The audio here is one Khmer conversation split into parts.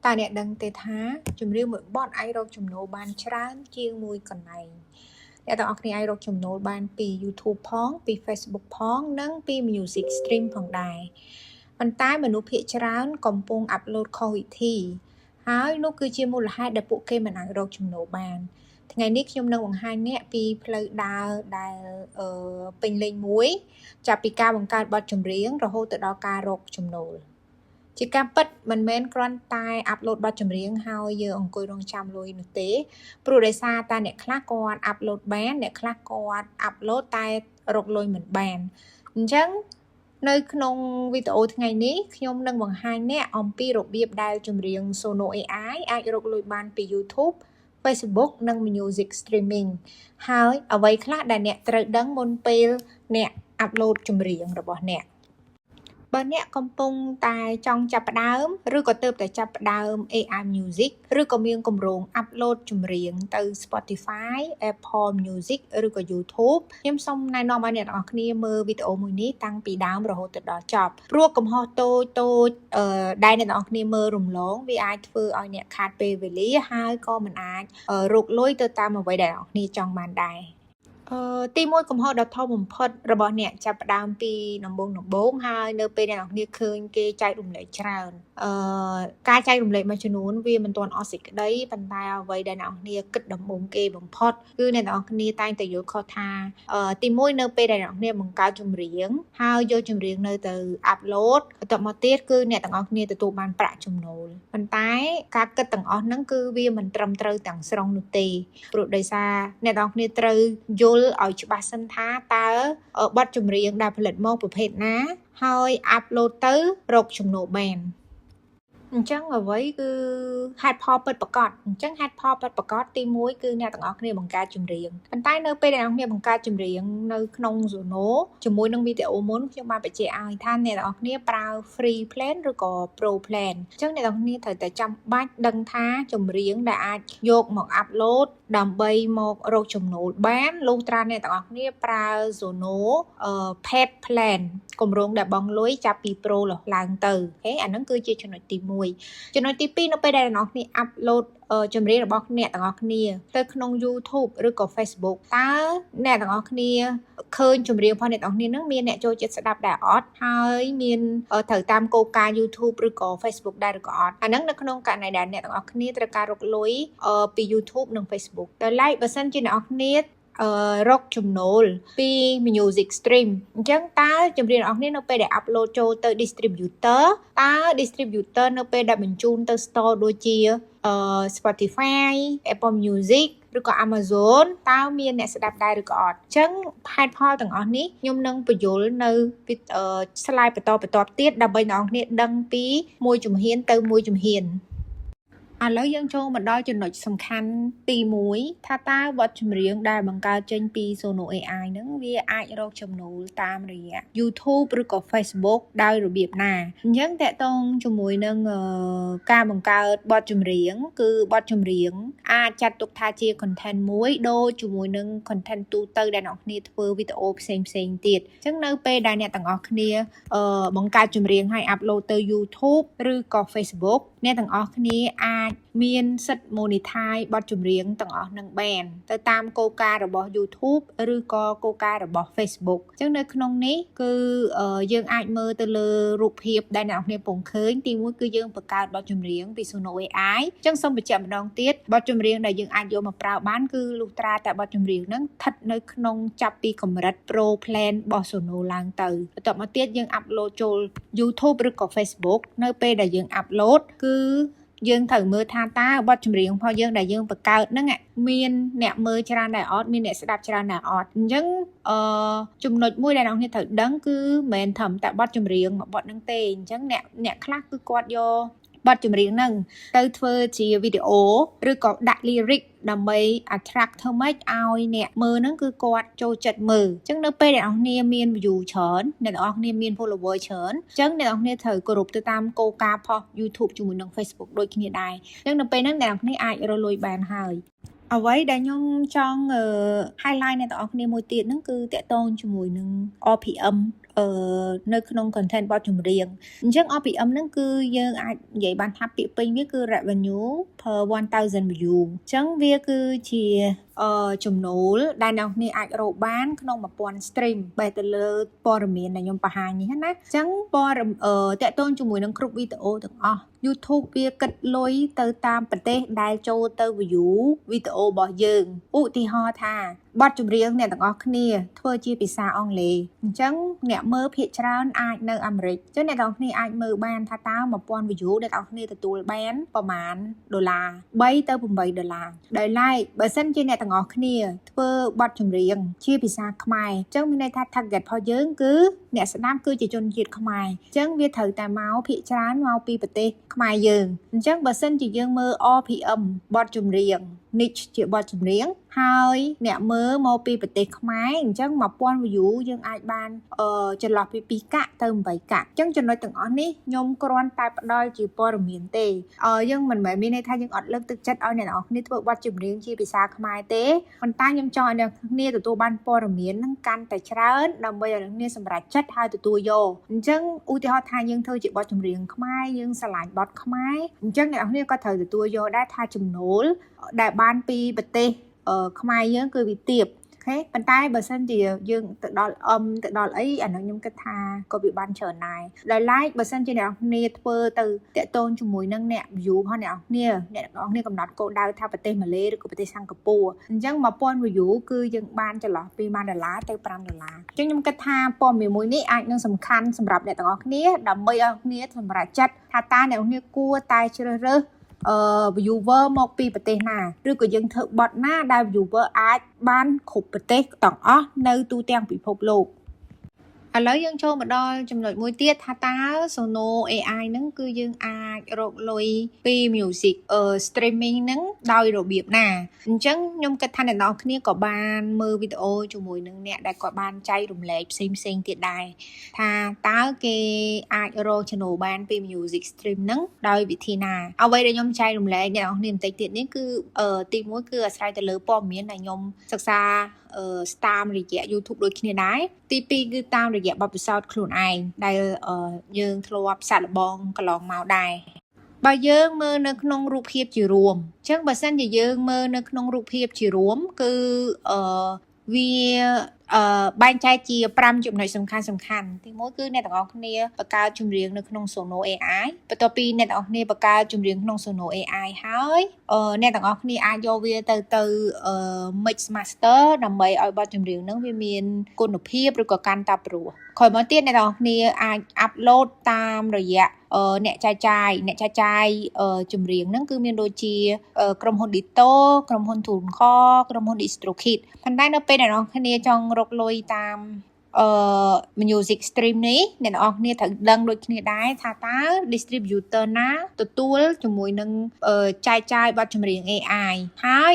ta nè đăng tê thá chùm riêng một bọn ai rộng chùm nô ban trán chiêng mùi còn này nè tao ọc này ai rộng chùm nô ban pi YouTube ផង pi Facebook ផង និង pi Music Stream ផងដែរប៉ុន្តែមនុស្សភាគច្រើនកំពុងអាប់ឡូតខុសវិធីហើយនោះគឺជាមូលហេតុដែលពួកគេមិនអាចរកចំណូលបានថ្ងៃនេះខ្ញុំនឹងបង្ហាញអ្នកពីផ្លូវដើរដែលពេញលេញមួយចាប់ពីការបង្កើតបទចម្រៀងរហូតទៅដល់ការរកចំណូលជាការពិតមិនមែនគ្រាន់តែអាប់ឡូតបទចម្រៀងហើយយើងអង្គុយរងចាំលុយនោះទេព្រោះដោយសារតែអ្នកខ្លះគាត់អាប់ឡូតបានអ្នកខ្លះគាត់អាប់ឡូតតែរកលុយមិនបានអញ្ចឹងនៅក្នុងវីដេអូថ្ងៃនេះខ្ញុំនឹងបង្ហាញអ្នកអំពីរបៀបដែលចម្រៀង Sono AI អាចរកលុយបានពី YouTube Facebook និង Music Streaming ហើយអ្វីខ្លះដែលអ្នកត្រូវដឹងមុនពេលអ្នកអាប់ឡូតចម្រៀងរបស់អ្នកបើអ្នកកំពុងតែចង់ចាប់ផ្ដើមឬក៏ទើបតែចាប់ផ្ដើម AI Music ឬក៏មានគម្រោងអាប់ឡូតចម្រៀងទៅ Spotify, Apple Music ឬក៏ YouTube ខ្ញុំសូមណែនាំឲ្យអ្នកទាំងអស់គ្នាមើលវីដេអូមួយនេះតាំងពីដើមរហូតដល់ចប់ព្រោះកំហុសតូចដែលអ្នកទាំងអស់គ្នាមើលរំលងវាអាចធ្វើឲ្យអ្នកខាតពេលវេលាហើយក៏មិនអាចរកលុយទៅតាមអ្វីដែលអ្នកទាំងអស់គ្នាចង់បានដែរទីមួយកំហុសដ៏ធំបំផុតរបស់អ្នកចាប់ផ្ដើមពីដំបូងហើយនៅពេលអ្នកនរគ្នាឃើញគេចែករំលែកច្រើនការចែករំលែកមួយចំនួនវាមិនទាន់អស់សេចក្តីប៉ុន្តែអ្វីដែលអ្នកនរគ្នាគិតដំបូងគេបំផុតគឺអ្នកនរគ្នាតែងតែយល់ខុសថាទីមួយនៅពេលដែលអ្នកនរគ្នាបង្កើតចម្រៀងហើយយកចម្រៀងនៅទៅអាប់ឡូតបន្ទាប់មកទៀតគឺអ្នកទាំងអស់គ្នាទទួលបានប្រាក់ចំណូលប៉ុន្តែការគិតទាំងអស់ហ្នឹងគឺវាមិនត្រឹមត្រូវទាំងស្រុងនោះទេព្រោះដោយសារអ្នកទាំងអស់គ្នាត្រូវយល់ឲ្យច្បាស់សិនថាតើបទចម្រៀងដែលផលិតមកប្រភេទណាហើយអាប់ឡូតទៅរកចំណូលបានអញ្ចឹងអ្វីគឺហេតុផលពិតប្រាកដអញ្ចឹងហេតុផលពិតប្រាកដទី1គឺអ្នកទាំងអស់គ្នាបង្កើតចម្រៀងប៉ុន្តែនៅពេលដែលអ្នកទាំងអស់គ្នាបង្កើតចម្រៀងនៅក្នុង Sono ជាមួយនឹងវីដេអូមុនខ្ញុំបានបញ្ជាក់ឲ្យថាអ្នកទាំងអស់គ្នាប្រើ free plan ឬក៏ pro plan អញ្ចឹងអ្នកទាំងអស់គ្នាត្រូវតែចាំបាច់ដឹងថាចម្រៀងដែលអាចយកមកអាប់ឡូតដើម្បីមករកចំណូលបានលុះត្រាអ្នកទាំងអស់គ្នាប្រើ Sono paid plan គម្រោងដែលបង់លុយចាប់ពី pro ឡើងទៅអូខេអាហ្នឹងគឺជាចំណុចទី1ចំណុចទី2នៅពេលដែលអ្នកទាំងអស់គ្នាអាប់ឡូតចម្រៀងរបស់អ្នកទាំងអស់គ្នាទៅក្នុង YouTube ឬក៏ Facebook តើអ្នកទាំងអស់គ្នាឃើញចម្រៀងរបស់អ្នកទាំងអស់គ្នានឹងមានអ្នកចូលចិត្តស្ដាប់ដែរអត់ហើយមានត្រូវតាមគោលការណ៍ YouTube ឬក៏ Facebook ដែរឬក៏អត់អាហ្នឹងនៅក្នុងករណីដែលអ្នកទាំងអស់គ្នាត្រូវការរកលុយពី YouTube និង Facebook ដល់ឡែកបើសិនជាអ្នកទាំងអស់គ្នារកចំណូលពី Music Stream អញ្ចឹងតើចម្រៀងរបស់អ្នកនៅពេលដែល upload ចូលទៅ distributor តើ distributor នៅពេលដែលបញ្ជូនទៅ store ដូចជាSpotify, Apple Music ឬក៏ Amazon តើមានអ្នកស្ដាប់ដែរឬក៏អត់អញ្ចឹងហេតុផលទាំងអស់នេះខ្ញុំនឹងបញ្យល់នៅslide បន្តទៀតដើម្បីអ្នកនរគ្នាដឹងពីមួយជំហានទៅមួយជំហានឥឡូវយើងចូលមកដល់ចំណុចសំខាន់ទី1ថាតើបទចម្រៀងដែលបង្កើតចេញពី Sono AI ហ្នឹងវាអាចរកចំណូលតាមរយៈ YouTube ឬក៏ Facebook ដោយរបៀបណាអញ្ចឹងតកតងជាមួយនឹងការបង្កើតបទចម្រៀងគឺបទចម្រៀងអាចចាត់ទុកថាជា content មួយដូចជាមួយនឹង content ទូទៅដែលអ្នកនរគ្នាធ្វើវីដេអូផ្សេងទៀតអញ្ចឹងនៅពេលដែលអ្នកទាំងអស់គ្នាបង្កើតចម្រៀងហើយ upload ទៅ YouTube ឬក៏ Facebook អ្នកទាំងអស់គ្នាអាចមានសិទ្ធិ monetize បទចម្រៀងទាំងអស់នឹងបានទៅតាមគោលការណ៍របស់ YouTube ឬក៏គោលការណ៍របស់ Facebook អញ្ចឹងនៅក្នុងនេះគឺយើងអាចមើលទៅលើរូបភាពដែលអ្នកនរគ្នាពងឃើញទី1គឺយើងបង្កើតបទចម្រៀងពី Sono AI អញ្ចឹងសូមបញ្ជាក់ម្ដងទៀតបទចម្រៀងដែលយើងអាចយកមកប្រើបានគឺលុះត្រាតែបទចម្រៀងហ្នឹងស្ថិតនៅក្នុងចាប់ពីកម្រិត Pro Plan របស់ Sono ឡើងទៅបន្ទាប់មកទៀតយើង upload ចូល YouTube ឬក៏ Facebook នៅពេលដែលយើង upload គឺយើងត្រូវមើលថាតើបទចម្រៀងរបស់យើងដែលយើងបង្កើតហ្នឹងមានអ្នកមើលច្រើនដែរអត់មានអ្នកស្ដាប់ច្រើនដែរអត់អញ្ចឹងចំណុចមួយដែលអ្នកត្រូវដឹងគឺមិនមែនត្រឹមតែបទចម្រៀងមួយបទហ្នឹងទេអញ្ចឹងអ្នកខ្លះគឺគាត់យកបទចម្រៀងហ្នឹងទៅធ្វើជាវីដេអូឬក៏ដាក់ lyric ដើម្បី attract ធ្វើម៉េចឲ្យអ្នកមើលហ្នឹងគឺគាត់ចូលចិត្តមើលអញ្ចឹងនៅពេលអ្នកនរគ្នាមាន view ច្រើនអ្នកនរគ្នាមាន follower ច្រើនអញ្ចឹងអ្នកនរគ្នាត្រូវគោរពទៅតាមគោលការណ៍ផុស YouTube ជាមួយនឹង Facebook ដូចគ្នាដែរអញ្ចឹងនៅពេលហ្នឹងអ្នកនរគ្នាអាចរកលុយបានហើយ អ្វីដែលខ្ញុំចង់ highlight អ្នកទាំងអស់គ្នាមួយទៀតហ្នឹងគឺតកតងជាមួយនឹង RPM នៅក្នុង content បទចម្រៀងអញ្ចឹង RPM ហ្នឹងគឺយើងអាចនិយាយបានថាពាក្យពេញវាគឺ revenue per 1000 view អញ្ចឹងវាគឺជាចំណូលដែលអ្នកគ្នាអាចរកបានក្នុង 1000 stream បែរទៅលើព័ត៌មានដែលខ្ញុំបង្ហាញនេះណាអញ្ចឹងតកតងជាមួយនឹងគ្រប់វីដេអូទាំងអស់ YouTube វាគិតលុយទៅតាមប្រទេសដែលចូលទៅ view វីដេអូរបស់យើងឧទាហរណ៍ថាបទចម្រៀងអ្នកទាំងអស់គ្នាធ្វើជាភាសាអង់គ្លេសអញ្ចឹងអ្នកមើលភាគច្រើនអាចនៅអាមេរិកអញ្ចឹងអ្នកទាំងអស់គ្នាអាចមើលបានថាតើ 1000 view ដែលអ្នកទាំងអស់គ្នាទទួលបានប្រមាណដុល្លារ3ទៅ8ដុល្លារដោយឡែកបើសិនជាអ្នកទាំងអស់គ្នាធ្វើបទចម្រៀងជាភាសាខ្មែរអញ្ចឹងមានន័យថា target របស់យើងគឺអ្នកស្ដាប់គឺជាជនជាតិខ្មែរអញ្ចឹងវាត្រូវតែមកភាគច្រើនមកពីប្រទេសខ្មែរយើងអញ្ចឹងបើសិនជាយើងមើល RPM បទចម្រៀង niche ជាបទចម្រៀងហើយអ្នកមើលមកពីប្រទេសខ្មែរអញ្ចឹង 1000 view យើងអាចបានចន្លោះពី2កាក់ទៅ8កាក់អញ្ចឹងចំណុចទាំងអស់នេះខ្ញុំគ្រាន់តែផ្ដល់ជាព័ត៌មានទេយើងមិនមែនមានន័យថាយើងអត់លើកទឹកចិត្តឲ្យអ្នកទាំងអស់គ្នាធ្វើបទចម្រៀងជាភាសាខ្មែរទេប៉ុន្តែខ្ញុំចង់ឲ្យអ្នកគ្នាទទួលបានព័ត៌មានហ្នឹងកាន់តែច្រើនដើម្បីឲ្យអ្នកគ្នាសម្រេចចិត្តហើយទទួលយកអញ្ចឹងឧទាហរណ៍ថាយើងធ្វើជាបទចម្រៀងខ្មែរយើងស្រឡាញ់បទខ្មែរអញ្ចឹងអ្នកគ្នាក៏ត្រូវទទួលយកដែរថាចំណូលដែលបានពីប្រទេសខ្មែរយើងគឺវាទាបអូខេប៉ុន្តែបើសិនជាយើងទៅដល់ទៅដល់អីអានោះខ្ញុំគិតថាក៏វាបានច្រើនដែរដោយឡែកបើសិនជាអ្នកនរគ្នាធ្វើទៅតាក់ទងជាមួយនឹងអ្នក view របស់អ្នកនរគ្នាកំណត់គោលដៅថាប្រទេសម៉ាឡេឬក៏ប្រទេសសិង្ហបុរីអញ្ចឹង 1000 view គឺយើងបានចន្លោះពី$1ទៅ$5អញ្ចឹងខ្ញុំគិតថាព័ត៌មានមួយនេះអាចនឹងសំខាន់សម្រាប់អ្នកទាំងអស់គ្នាដើម្បីឲ្យអ្នកសម្រេចចិត្តថាតើអ្នកនរគ្នាគួរតែជ្រើសរើសviewer មកពីប្រទេសណាឬក៏យើងធ្វើបទណាដែល viewer អាចបានគ្រប់ប្រទេសទាំងអស់នៅទូទាំងពិភពលោកឥឡូវយើងចូលមកដល់ចំណុចមួយទៀតថាតើ Sono AI ហ្នឹងគឺយើងអាចរកលុយពី music streaming ហ្នឹងដោយរបៀបណាអញ្ចឹងខ្ញុំគិតថាអ្នកនរគ្នាក៏បានមើលវីដេអូជាមួយនឹងអ្នកដែលគាត់បានចែករំលែកផ្សេងទៀតដែរថាតើគេអាចរកចំណូលបានពី music stream ហ្នឹងដោយវិធីណាអ្វីដែលខ្ញុំចែករំលែកអ្នកនរគ្នាបន្តិចទៀតនេះគឺទី1គឺអាស្រ័យទៅលើព័ត៌មានដែលខ្ញុំសិក្សាតាមរយៈ YouTube ដូចគ្នាដែរទី2គឺតាមរយៈបទពិសោធន៍ខ្លួនឯងដែលយើងធ្លាប់សាកល្បងកន្លងមកដែរបើយើងមើលនៅក្នុងរូបភាពជារួមអញ្ចឹងបើសិនជាយើងមើលនៅក្នុងរូបភាពជារួមគឺវាបែងចែកជា5ចំណុចសំខាន់ទី1គឺអ្នកទាំងអស់គ្នាបង្កើតចម្រៀងនៅក្នុង Sono AI បន្ទាប់ពីអ្នកទាំងអស់គ្នាបង្កើតចម្រៀងក្នុង Sono AI ហើយអ្នកទាំងអស់គ្នាអាចយកវាទៅ mix master ដើម្បីឲ្យបទចម្រៀងហ្នឹងវាមានគុណភាពឬក៏កាន់តែព្រោះក្រោយមកទៀតអ្នកទាំងអស់គ្នាអាច upload តាមរយៈអ្នកចែកចាយចម្រៀងហ្នឹងគឺមានដូចជាក្រុមហ៊ុន Dito ក្រុមហ៊ុន TuneCore ក្រុមហ៊ុន DistroKid ប៉ុន្តែនៅពេលអ្នកនរគ្នាចង់រកលុយតាមmusic stream នេះអ្នកនរគ្នាត្រូវដឹងដូចគ្នាដែរថាតើ distributor ណាទទួលជាមួយនឹងចែកចាយបទចម្រៀង AI ហើយ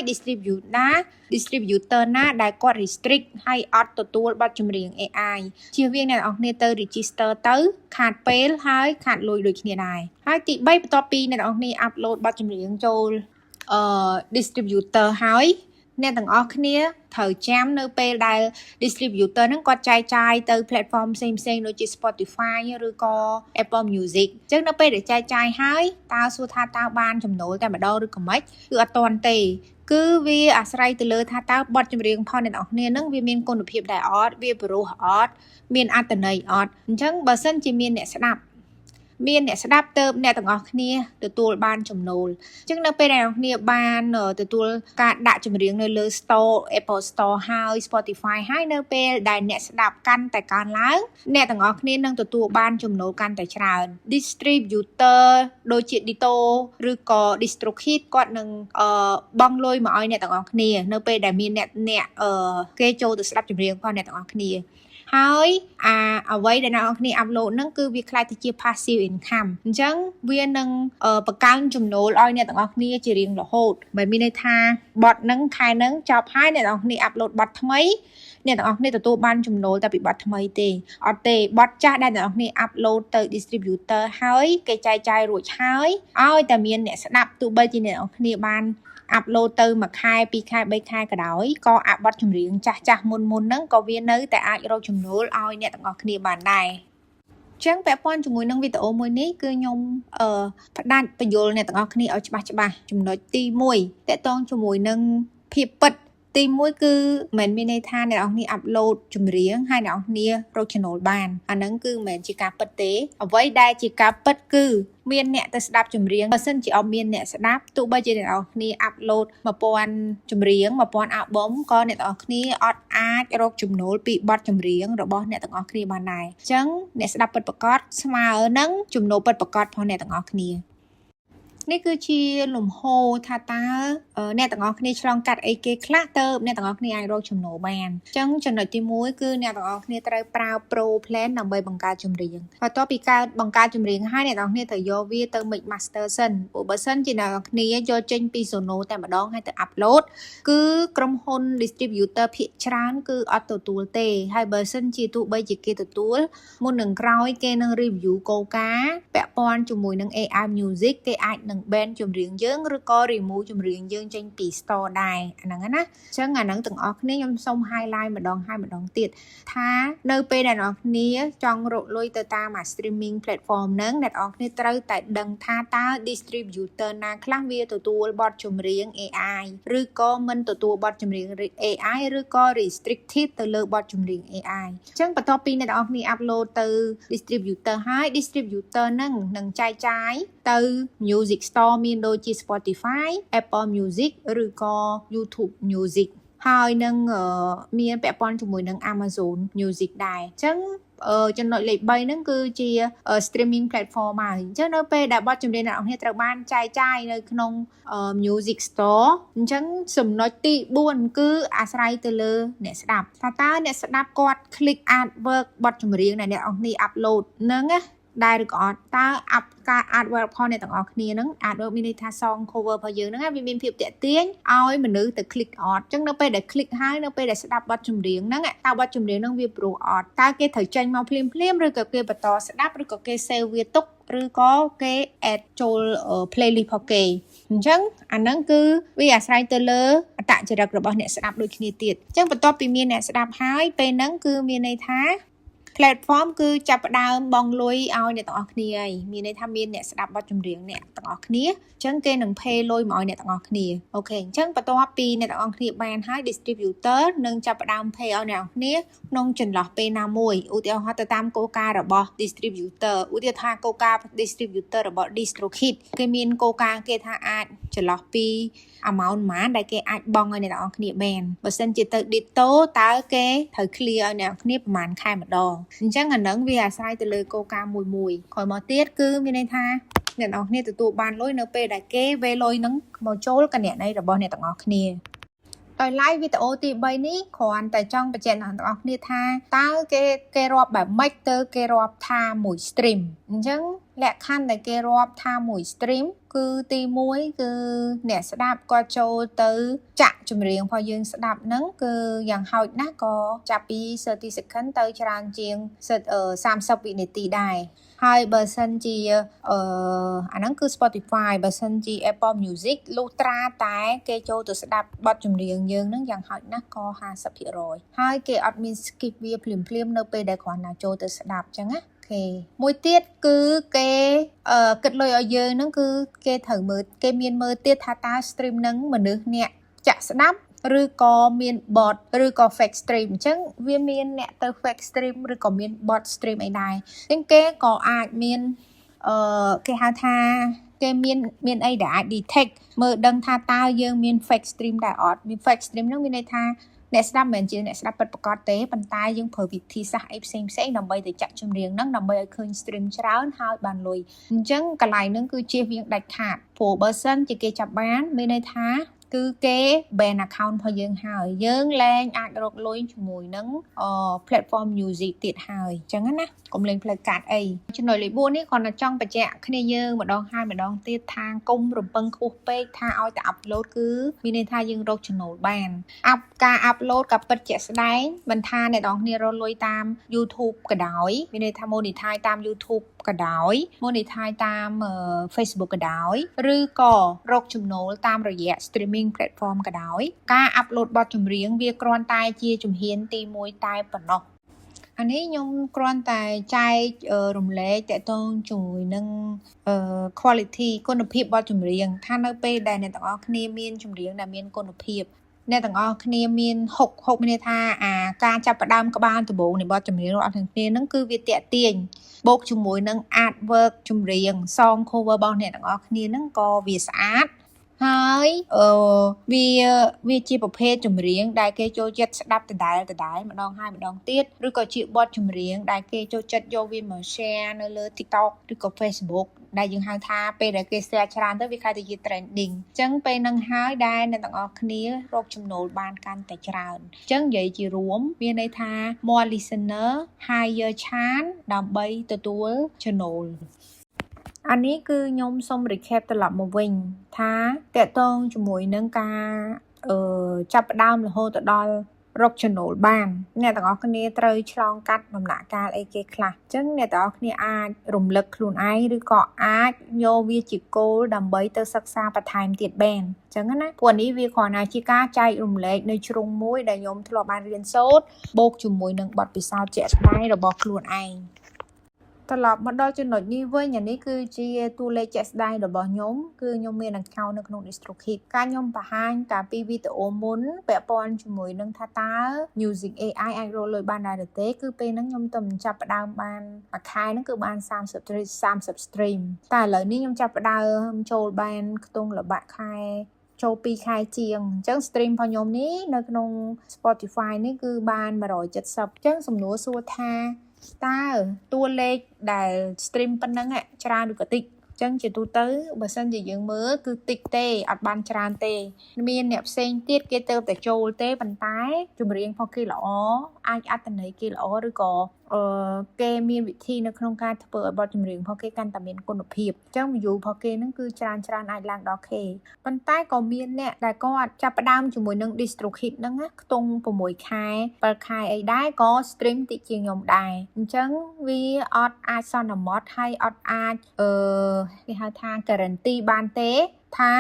distributor ណាដែលគាត់ restrict ហើយអត់ទទួលបទចម្រៀង AI ជៀសវាងអ្នកនរគ្នាទៅ register ទៅខាតពេលហើយខាតលុយដូចគ្នាដែរហើយទី3បន្ទាប់ពីអ្នកនរគ្នា upload បទចម្រៀងចូល distributor ហើយអ្នកទាំងអស់គ្នាត្រូវចាំនៅពេលដែល distributor ហ្នឹងគាត់ចែកចាយទៅ platform ផ្សេងដូចជា Spotify ឬក៏ Apple Music អញ្ចឹងនៅពេលដែលចែកចាយហើយតើសួរថាតើបានចំណូលតែម្ដងឬក៏មិនគឺអត់ទាន់ទេគឺវាអាស្រ័យទៅលើថាតើបទចម្រៀងផងអ្នកនរគ្នាហ្នឹងវាមានគុណភាពដែរអត់វាព្រោះអត់មានអត្ថន័យអត់អញ្ចឹងបើសិនជាមានអ្នកស្ដាប់ទៅអ្នកទាំងអស់គ្នាទទួលបានចំណូលអញ្ចឹងនៅពេលដែលអ្នកគ្នាបានទទួលការដាក់ចម្រៀងនៅលើ Store Apple Store ហើយ Spotify ហើយនៅពេលដែលអ្នកស្ដាប់កាន់តែកើនឡើងអ្នកទាំងអស់គ្នានឹងទទួលបានចំណូលកាន់តែច្រើន Distributor ដូចជា Dito ឬក៏ DistroKid គាត់នឹងបង់លុយមកឲ្យអ្នកទាំងអស់គ្នានៅពេលដែលមានអ្នកគេចូលទៅស្ដាប់ចម្រៀងផងអ្នកទាំងអស់គ្នាហើយអ្វីដែលអ្នកនរគ្នា upload ហ្នឹងគឺវាខ្លាចទៅជា passive income អញ្ចឹងវានឹងបង្កើនចំណូលឲ្យអ្នកទាំងអស់គ្នាជារៀងរហូតបើមានន័យថាបទហ្នឹងខែហ្នឹងចប់ហើយអ្នកនរគ្នា upload បទថ្មី អ្នកទាំងអស់គ្នាទទួលបានចំណូលតែពីបទថ្មីទេអត់ទេបទចាស់ដែលអ្នកទាំងអស់គ្នា upload ទៅ distributor ហើយគេចែកចាយរួចហើយឲ្យតែមានអ្នកស្ដាប់ទោះបីជាអ្នកទាំងអស់គ្នាបានupload ទៅ1ខែ2ខែ3ខែក៏ដោយក៏អាបទចម្រៀងចាស់មុនហ្នឹងក៏វានៅតែអាចរកចំណូលឲ្យអ្នកទាំងអស់គ្នាបានដែរចឹងពាក់ព័ន្ធជាមួយនឹងវីដេអូមួយនេះគឺខ្ញុំផ្ដាច់បញ្យល់អ្នកទាំងអស់គ្នាឲ្យច្បាស់ចំណុចទី1តកតងជាមួយនឹងភាពពិតទី1គឺមិនមានន័យថាអ្នកនរគ្នាអាប់ឡូតចម្រៀងហើយអ្នកនរគ្នារកចំណូលបានអាហ្នឹងគឺមិនមែនជាការពិតទេអ្វីដែលជាការពិតគឺមានអ្នកទៅស្ដាប់ចម្រៀងបើសិនជាអត់មានអ្នកស្ដាប់ទោះបីជាអ្នកនរគ្នាអាប់ឡូត1000ចម្រៀង1000អាល់ប៊ុមក៏អ្នកនរគ្នាអត់អាចរកចំណូលពីបទចម្រៀងរបស់អ្នកទាំងអស់គ្នាបានដែរអញ្ចឹងអ្នកស្ដាប់ពិតប្រាកដស្មើនឹងចំណូលពិតប្រាកដផងអ្នកទាំងអស់គ្នានេះគឺជាលំហថាតើអ្នកទាំងអស់គ្នាឆ្លងកាត់អីគេខ្លះទៅអ្នកទាំងអស់គ្នាអាចរកចំណូលបានអញ្ចឹងចំណុចទី1គឺអ្នកទាំងអស់គ្នាត្រូវប្រើ Pro Plan ដើម្បីបង្កើតចម្រៀងបន្ទាប់ពីបង្កើតចម្រៀងហើយអ្នកទាំងអស់គ្នាត្រូវយកវាទៅ Mix Master សិនព្រោះបើសិនជាអ្នកទាំងអស់គ្នាយកចេញពី Sono តែម្ដងហើយទៅ Upload គឺក្រុមហ៊ុន Distributor ភាគច្រើនគឺអត់ទទួលទេហើយបើសិនជាទោះបីជាគេទទួលមុននឹងក្រោយគេនឹង review កូកាពាក់ព័ន្ធជាមួយនឹង AI Music គេអាចនឹង ban ចម្រៀងយើងឬក៏ remove ចម្រៀងយើងចេញពី store ដែរអាហ្នឹងណាអញ្ចឹងអាហ្នឹងទាំងអស់គ្នាខ្ញុំសូម highlight ម្ដងហើយម្ដងទៀតថានៅពេលដែលអ្នកនរគ្នាចង់រកលុយទៅតាម streaming platform ហ្នឹងអ្នកនរគ្នាត្រូវតែដឹងថាតើ distributor ណាខ្លះវាទទួលបទចម្រៀង AI ឬក៏មិនទទួលបទចម្រៀង AI ឬក៏ restricted ទៅលើបទចម្រៀង AI អញ្ចឹងបន្ទាប់ពីអ្នកនរគ្នា upload ទៅ distributor ហើយ distributor ហ្នឹងនឹងចែកចាយទៅ music store មានដូចជា Spotify Apple Music ឬក៏ YouTube Music ហើយនឹងមានពាក់ព័ន្ធជាមួយនឹង Amazon Music ដែរអញ្ចឹងចំណុចលេខ3ហ្នឹងគឺជា streaming platform ហើយអញ្ចឹងនៅពេលដែលបទចម្រៀងអ្នកនរគ្នាត្រូវបានចែកចាយនៅក្នុង music store អញ្ចឹងចំណុចទី4គឺអាស្រ័យទៅលើអ្នកស្ដាប់ថាតើអ្នកស្ដាប់គាត់ click artwork បទចម្រៀងដែលអ្នកនរគ្នា upload ហ្នឹងណាដែរឬក៏អត់តើការ artwork ផងអ្នកទាំងអស់គ្នាហ្នឹង artwork មានន័យថា song cover របស់យើងហ្នឹងវាមានភាពតាក់ទាញឲ្យមនុស្សទៅ click អត់អញ្ចឹងនៅពេលដែល click ហើយនៅពេលដែលស្ដាប់បទចម្រៀងហ្នឹងតើបទចម្រៀងហ្នឹងវាព្រោះអត់តើគេត្រូវចេញមកភ្លាមឬក៏គេបន្តស្ដាប់ឬក៏គេ save វាទុកឬក៏គេ add ចូល playlist របស់គេអញ្ចឹងអាហ្នឹងគឺវាអាស្រ័យទៅលើអត្តចរិតរបស់អ្នកស្ដាប់ដូចគ្នាទៀតអញ្ចឹងបន្ទាប់ពីមានអ្នកស្ដាប់ហើយពេលហ្នឹងគឺមានន័យថាplatform គឺចាប់ផ្ដើមបងលុយឲ្យអ្នកទាំងអស់គ្នាហើយមានន័យថាមានអ្នកស្ដាប់បទចម្រៀងអ្នកទាំងអស់គ្នាអញ្ចឹងគេនឹង pay លុយមកឲ្យអ្នកទាំងអស់គ្នាអូខេអញ្ចឹងបន្ទាប់ពីអ្នកទាំងអស់គ្នាបានហើយ distributor នឹងចាប់ផ្ដើម pay ឲ្យអ្នកទាំងអស់គ្នាក្នុងចន្លោះពេលណាមួយឧទាហរណ៍ទៅតាមគោលការណ៍របស់ distributor ឧទាហរណ៍ថាគោលការណ៍ distributor របស់ DistroKid គេមានគោលការណ៍គេថាអាចចន្លោះពី amount ប៉ុន្មានដែលគេអាចបង់ឲ្យអ្នកទាំងអស់គ្នាបានបើសិនជាទៅ Ditto តើគេត្រូវ clear ឲ្យអ្នកទាំងអស់គ្នាប្រហែលខែម្ដងអញ្ចឹងអានឹងវាអាស្រ័យទៅលើគោលការណ៍មួយក្រោយមកទៀតគឺមានន័យថាអ្នកទាំងអស់គ្នាទទួលបានលុយនៅពេលដែលគេវេលុយនឹងមកចូលគណនីរបស់អ្នកទាំងអស់គ្នាដោយ live វីដេអូទី3នេះគ្រាន់តែចង់បញ្ជាក់ដល់អ្នកទាំងអស់គ្នាថាតើគេរាប់បែបម៉េចទៅគេរាប់ថាមួយ stream អញ្ចឹងលក្ខខណ្ឌដែលគេរាប់ថាមួយ stream គឺទី1គឺអ្នកស្ដាប់គាត់ចូលទៅចាក់ចម្រៀងរបស់យើងស្ដាប់ហ្នឹងគឺយ៉ាងហោចណាស់ក៏ចាប់ពី30 second ទៅច្រើនជាង30វិនាទីដែរហើយបើសិនជាអាហ្នឹងគឺ Spotify បើសិនជា Apple Music លុះត្រាតែគេចូលទៅស្ដាប់បទចម្រៀងយើងហ្នឹងយ៉ាងហោចណាស់ក៏ 50% ហើយគេអត់មាន skip វាភ្លាមនៅពេលដែលគ្រាន់តែចូលទៅស្ដាប់អញ្ចឹងណាមួយទៀតគឺគេគិតលុយឲ្យយើងហ្នឹងគឺគេត្រូវមើលគេមានមើលទៀតថាតើ stream ហ្នឹងមនុស្សអ្នកចាក់ស្ដាប់ឬក៏មាន bot ឬក៏ fake stream អញ្ចឹងវាមានអ្នកទៅ fake stream ឬក៏មាន bot stream អីដែរអញ្ចឹងគេក៏អាចមានគេហៅថាគេមានអីដែលអាច detect មើលដឹងថាតើយើងមាន fake stream ដែរអត់មាន fake stream ហ្នឹងមានន័យថាអ្នកស្ដាប់មិនមែនជាអ្នកស្ដាប់ពិតប្រាកដទេប៉ុន្តែយើងប្រើវិធីសាស្ត្រអីផ្សេងដើម្បីទៅចាក់ចម្រៀងហ្នឹងដើម្បីឲ្យឃើញ stream ច្រើនហើយបានលុយអញ្ចឹងកន្លែងហ្នឹងគឺជៀសវាងដាច់ខាតព្រោះបើសិនជាគេចាប់បានមានន័យថា គឺគេ ban account របស់យើងហើយយើងលែងអាចរកលុយជាមួយនឹង platform music ទៀតហើយអញ្ចឹងណាកុំលេងផ្លូវកាត់អីចំណុចលេខ4នេះគ្រាន់តែចង់បញ្ជាក់គ្នាយើងម្ដងហើយម្ដងទៀតថាកុំរំពឹងខ្ពស់ពេកថាឲ្យតែ upload គឺមានន័យថាយើងរកចំណូលបានការ upload ក៏ពិតជាក់ស្ដែងមិនថាអ្នកនរគ្នារកលុយតាម YouTube ក៏ដោយមានន័យថា monetize តាម YouTube ក៏ដោយ monetize តាម Facebook ក៏ដោយឬក៏រកចំណូលតាមរយៈ streaming platform ក៏ដោយការ upload បទចម្រៀងវាគ្រាន់តែជាជំហានទី1តែប៉ុណ្ណោះអានេះខ្ញុំគ្រាន់តែចែករំលែកតកតងជាមួយនឹង quality គុណភាពបទចម្រៀងថានៅពេលដែលអ្នកទាំងអស់គ្នាមានចម្រៀងដែលមានគុណភាពអ្នកទាំងអស់គ្នាមាន6មានន័យថាការចាប់ផ្ដើមក្បាលដំបូងនៃបទចម្រៀងរបស់ទាំងគ្នាហ្នឹងគឺវាតាក់ទាញបូកជាមួយនឹង artwork ចម្រៀង song cover របស់អ្នកទាំងអស់គ្នាហ្នឹងក៏វាស្អាតហើយវាជាប្រភេទចម្រៀងដែលគេចូលចិត្តស្ដាប់ដដែលម្ដងហើយម្ដងទៀតឬក៏ជាបទចម្រៀងដែលគេចូលចិត្តយកវាមក share នៅលើ TikTok ឬក៏ Facebook ដែលយើងហៅថាពេលដែលគេ share ច្រើនទៅវាខ្លាចទៅជា trending អញ្ចឹងពេលហ្នឹងហើយដែលអ្នកទាំងអស់គ្នារកចំណូលបានកាន់តែច្រើនអញ្ចឹងនិយាយជារួមមានន័យថា more listener higher chance ដើម្បីទទួលចំណូលអានេះគឺខ្ញុំសូម recap ត្រឡប់មកវិញថាតកតងជាមួយនឹងការចាប់ផ្ដើមរហូតទៅដល់រកចំណូលបានអ្នកទាំងអស់គ្នាត្រូវឆ្លងកាត់ដំណាក់កាលអីគេខ្លះអញ្ចឹងអ្នកទាំងអស់គ្នាអាចរំលឹកខ្លួនឯងឬក៏អាចយកវាជាគោលដើម្បីទៅសិក្សាបន្ថែមទៀតបានអញ្ចឹងណាព្រោះនេះវាគ្រាន់តែជាការចែករំលែកនៅជ្រុងមួយដែលខ្ញុំធ្លាប់បានរៀនសូត្របូកជាមួយនឹងបទពិសោធន៍ជាក់ស្ដែងរបស់ខ្លួនឯងត្រឡប់មកដល់ចំណុចនេះវិញអានេះគឺជាតួលេខជាក់ស្ដែងរបស់ខ្ញុំគឺខ្ញុំមាន account នៅក្នុង DistroKid ការខ្ញុំបង្ហាញកាលពីវីដេអូមុនពាក់ព័ន្ធជាមួយនឹងថាតើ music AI អាចរកលុយបានដែរឬទេគឺពេលហ្នឹងខ្ញុំទៅចាប់ផ្ដើមបានមួយខែហ្នឹងគឺបាន30 stream តែឥឡូវនេះខ្ញុំចាប់ផ្ដើមចូលបានខ្ទង់ល្បាក់ខែចូល2ខែជាងអញ្ចឹង stream របស់ខ្ញុំនេះនៅក្នុង Spotify នេះគឺបាន170អញ្ចឹងសំណួរសួរថាតើតួលេខដែល stream ប៉ុណ្ណឹងច្រើនឬក៏តិចអញ្ចឹងជាទូទៅបើសិនជាយើងមើលគឺតិចទេអត់បានច្រើនទេមានអ្នកផ្សេងទៀតគេទៅតែចូលទេប៉ុន្តែចម្រៀងរបស់គេល្អអាចអត្ថន័យគេល្អឬក៏គេមានវិធីនៅក្នុងការធ្វើឲ្យបទចម្រៀងរបស់គេកាន់តែមានគុណភាពអញ្ចឹង view របស់គេហ្នឹងគឺច្រើនអាចឡើងដល់ K ប៉ុន្តែក៏មានអ្នកដែលគាត់ចាប់ផ្ដើមជាមួយនឹង DistroKid ហ្នឹងខ្ទង់6ខែ7ខែអីដែរក៏ stream តិចជាងខ្ញុំដែរអញ្ចឹងវាអត់អាចសន្មត់ហើយអត់អាចគេហៅថា guarantee បានទេថា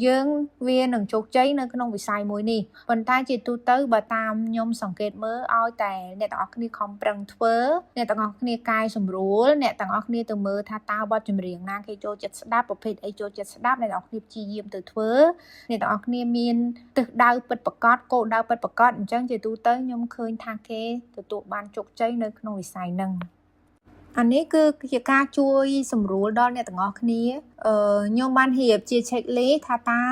យើងវានឹងជោគជ័យនៅក្នុងវិស័យមួយនេះប៉ុន្តែជាទូទៅបើតាមខ្ញុំសង្កេតមើលឲ្យតែអ្នកទាំងអស់គ្នាខំប្រឹងធ្វើអ្នកទាំងអស់គ្នាកែសម្រួលអ្នកទាំងអស់គ្នាទៅមើលថាតើបទចម្រៀងណាគេចូលចិត្តស្ដាប់ប្រភេទអីចូលចិត្តស្ដាប់អ្នកទាំងអស់គ្នាព្យាយាមទៅធ្វើអ្នកទាំងអស់គ្នាមានទិសដៅពិតប្រាកដគោលដៅពិតប្រាកដអញ្ចឹងជាទូទៅខ្ញុំឃើញថាគេទទួលបានជោគជ័យនៅក្នុងវិស័យហ្នឹងអានេះគឺជាការជួយសម្រួលដល់អ្នកទាំងអស់គ្នាខ្ញុំបានរៀបជា checklist ថាតើ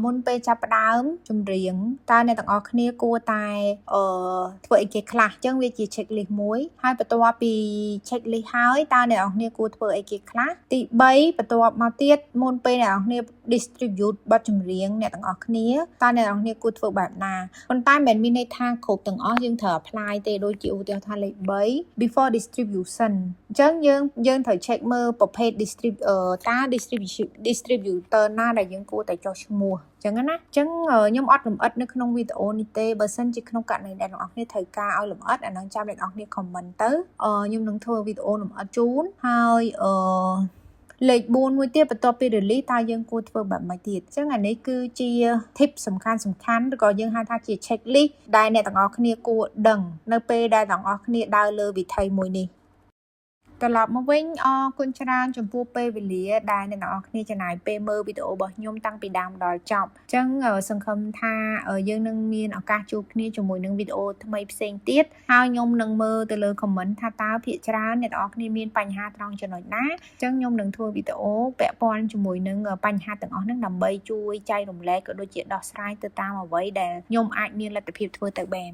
មុនពេលចាប់ផ្ដើមចម្រៀងតើអ្នកទាំងអស់គ្នាគួរតែធ្វើអីគេខ្លះអញ្ចឹងវាជា checklist មួយហើយបន្ទាប់ពី checklist ហើយតើអ្នកទាំងអស់គ្នាគួរធ្វើអីគេខ្លះទី3បន្ទាប់មកទៀតមុនពេលអ្នកទាំងអស់គ្នា distribute បទចម្រៀងអ្នកទាំងអស់គ្នាតើអ្នកទាំងអស់គ្នាគួរធ្វើបែបណាប៉ុន្តែមិនមានន័យថាគ្រប់ទាំងអស់យើងត្រូវ apply ទេដូចជាឧទាហរណ៍ថាលេខ3 before distributionអញ្ចឹងយើងត្រូវ check មើលប្រភេទ distributor ណាដែលយើងគួរតែចុះឈ្មោះអញ្ចឹងណាអញ្ចឹងខ្ញុំអត់លម្អិតនៅក្នុងវីដេអូនេះទេបើសិនជាក្នុងករណីដែលអ្នកនរគ្នាត្រូវការឲ្យលម្អិតអានឹងចាំអ្នកនរគ្នា comment ទៅខ្ញុំនឹងធ្វើវីដេអូលម្អិតជូនហើយលេខ4មួយទៀតបន្ទាប់ពី release តើយើងគួរធ្វើបែបម៉េចទៀតអញ្ចឹងអានេះគឺជា tip សំខាន់ឬក៏យើងហៅថាជា checklist ដែលអ្នកទាំងអស់គ្នាគួរដឹងនៅពេលដែលទាំងអស់គ្នាដើរលើវិថីមួយនេះត្រឡប់មកវិញអរគុណច្រើនចំពោះពេលវេលាដែលអ្នកនរគ្នាចំណាយពេលមើលវីដេអូរបស់ខ្ញុំតាំងពីដើមដល់ចប់អញ្ចឹងសង្ឃឹមថាយើងនឹងមានឱកាសជួបគ្នាជាមួយនឹងវីដេអូថ្មីផ្សេងទៀតហើយខ្ញុំនឹងមើលទៅលើ comment ថាតើភាគច្រើនអ្នកនរគ្នាមានបញ្ហាត្រង់ចំណុចណាអញ្ចឹងខ្ញុំនឹងធ្វើវីដេអូពាក់ព័ន្ធជាមួយនឹងបញ្ហាទាំងអស់ហ្នឹងដើម្បីជួយចែករំលែកក៏ដូចជាដោះស្រាយទៅតាមអ្វីដែលខ្ញុំអាចមានលទ្ធភាពធ្វើទៅបាន